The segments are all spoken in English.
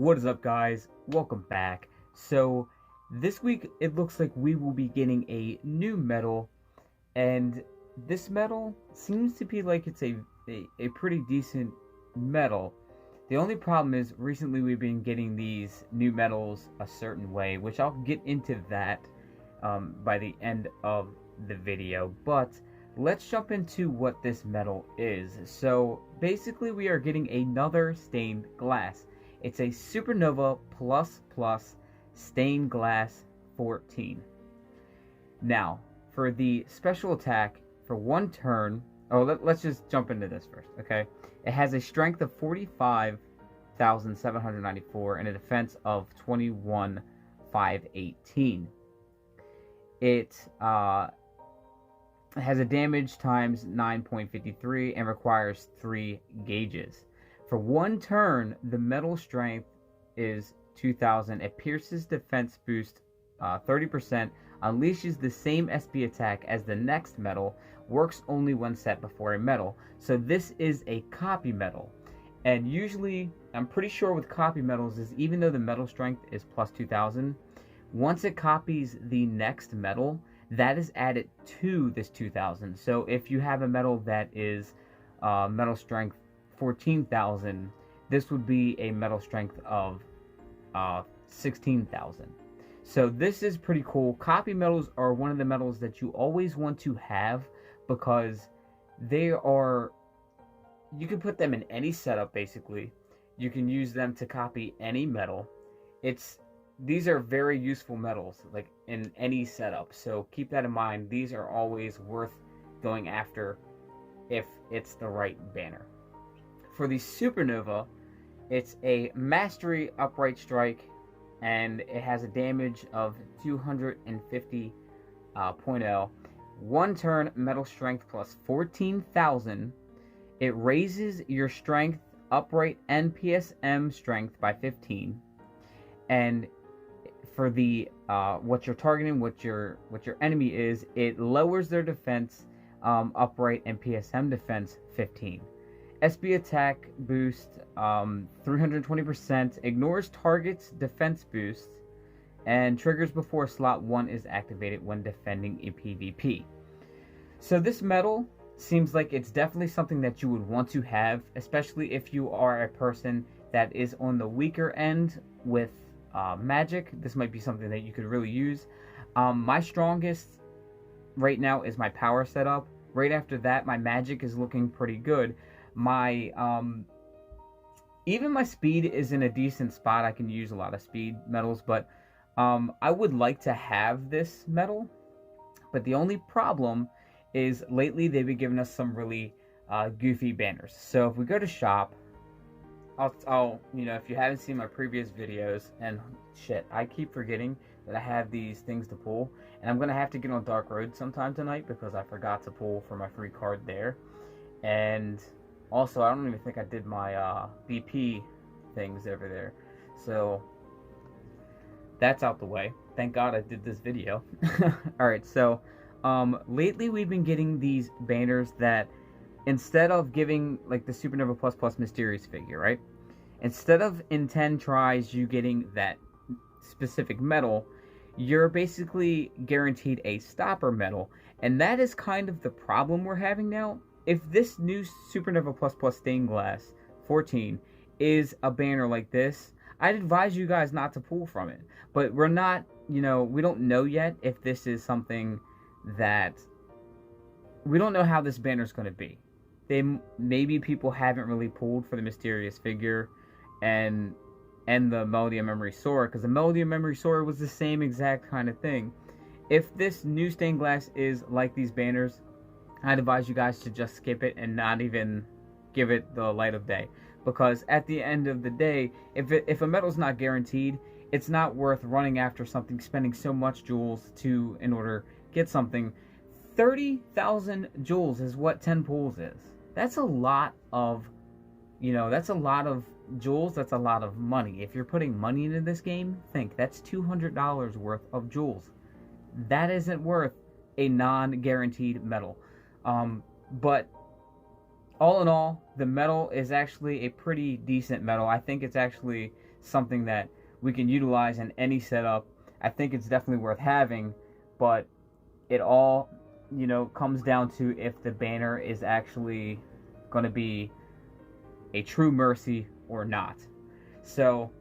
What is up, guys? Welcome back. So this week it looks like we will be getting a new medal, and this medal seems to be like it's a pretty decent medal. The only problem is recently we've been getting these new medals a certain way, which I'll get into that by the end of the video. But let's jump into what this medal is. So basically we are getting another stained glass. It's a Supernova ++ stained glass 14. Now, for the special attack, for one turn, let's just jump into this first, okay? It has a strength of 45,794 and a defense of 21,518. It has a damage times 9.53 and requires 3 gauges. For one turn, the metal strength is 2,000. It pierces defense boost 30%, unleashes the same SP attack as the next metal, works only when set before a metal. So this is a copy metal. And usually, I'm pretty sure with copy metals is even though the metal strength is plus 2,000, once it copies the next metal, that is added to this 2,000. So if you have a metal that is metal strength 14,000, this would be a metal strength of 16,000. So this is pretty cool. Copy metals are one of the metals that you always want to have because they are, you can put them in any setup basically. You can use them to copy any metal. These are very useful metals like in any setup. So keep that in mind. These are always worth going after if it's the right banner. For the Supernova, it's a Mastery Upright Strike, and it has a damage of 250.0. One turn, metal strength plus 14,000. It raises your strength, upright, and PSM strength by 15. And for the what you're targeting, what your enemy is, it lowers their defense, upright, and PSM defense 15. SP attack boost 320%, ignores target's defense boost, and triggers before slot 1 is activated when defending in PvP. So this medal seems like it's definitely something that you would want to have, especially if you are a person that is on the weaker end with magic. This might be something that you could really use. My strongest right now is my power setup. Right after that, my magic is looking pretty good. My even my speed is in a decent spot. I can use a lot of speed medals, but I would like to have this medal. But the only problem is lately they've been giving us some really goofy banners. So if we go to shop, I'll if you haven't seen my previous videos, and shit, I keep forgetting that I have these things to pull, and I'm gonna have to get on Dark Road sometime tonight because I forgot to pull for my free card there. And also, I don't even think I did my BP things over there. So that's out the way. Thank God I did this video. Alright, so lately we've been getting these banners that instead of giving like the Supernova ++ Mysterious figure, right? Instead of in 10 tries you getting that specific medal, you're basically guaranteed a stopper medal. And that is kind of the problem we're having now. If this new Supernova ++ Stained Glass 14 is a banner like this, I'd advise you guys not to pull from it. But we're not, we don't know yet if this is something that, we don't know how this banner is going to be. Maybe people haven't really pulled for the mysterious figure and the Melody of Memory Sword, because the Melody of Memory Sword was the same exact kind of thing. If this new stained glass is like these banners, I'd advise you guys to just skip it and not even give it the light of day. Because at the end of the day, if a medal's not guaranteed, it's not worth running after something, spending so much jewels in order to get something. 30,000 jewels is what 10 pulls is. That's a lot of, that's a lot of jewels. That's a lot of money. If you're putting money into this game, think that's $200 worth of jewels. That isn't worth a non-guaranteed medal. But all in all, the medal is actually a pretty decent medal. I think it's actually something that we can utilize in any setup. I think it's definitely worth having, but it all, you know, comes down to if the banner is actually going to be a true mercy or not. So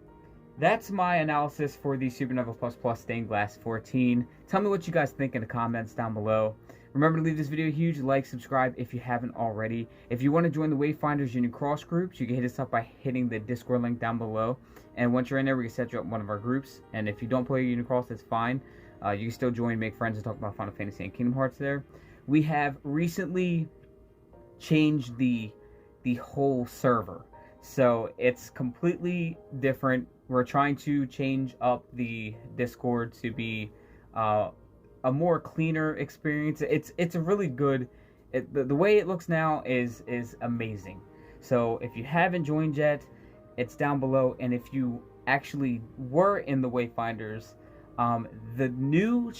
that's my analysis for the Supernova Plus Plus Stained Glass 14. Tell me what you guys think in the comments down below. Remember to leave this video a huge like, subscribe if you haven't already. If you want to join the WayFinders Union Cross groups, you can hit us up by hitting the Discord link down below. And once you're in there, we can set you up in one of our groups. And if you don't play Union Cross, that's fine. You can still join, make friends, and talk about Final Fantasy and Kingdom Hearts there. We have recently changed the whole server. So it's completely different. We're trying to change up the Discord to be a more cleaner experience. It's a really good. The way it looks now is amazing. So if you haven't joined yet, it's down below. And if you actually were in the WayFinders, the new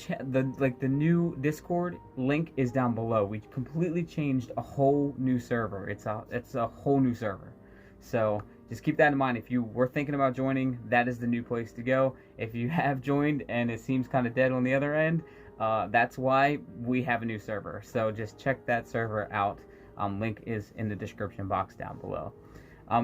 Discord link is down below. We completely changed a whole new server. It's a whole new server. So just keep that in mind. If you were thinking about joining, that is the new place to go. If you have joined and it seems kind of dead on the other end, that's why we have a new server. So just check that server out. Link is in the description box down below.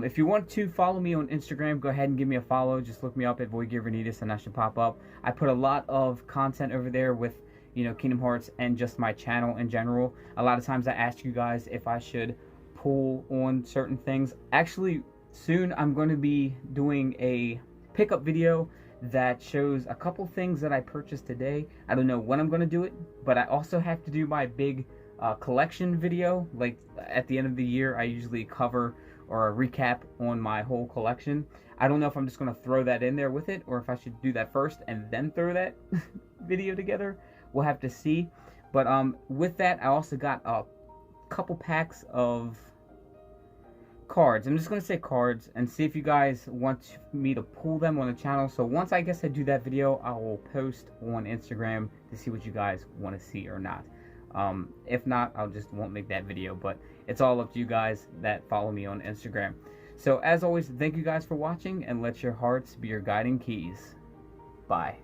If you want to follow me on Instagram, go ahead and give me a follow. Just look me up at DIB and I should pop up. I put a lot of content over there with, you know, Kingdom Hearts and just my channel in general. A lot of times I ask you guys if I should pull on certain things. Actually, soon I'm going to be doing a pickup video that shows a couple things that I purchased today. I don't know when I'm going to do it, but I also have to do my big collection video. Like at the end of the year, I usually cover or a recap on my whole collection. I don't know if I'm just going to throw that in there with it, or if I should do that first and then throw that video together. We'll have to see. But with that, I also got a couple packs of cards. I'm just going to say cards and see if you guys want me to pull them on the channel. So once I guess I do that video, I will post on Instagram to see what you guys want to see or not. If not, I'll just won't make that video, but it's all up to you guys that follow me on Instagram. So as always, thank you guys for watching, and let your hearts be your guiding keys. Bye.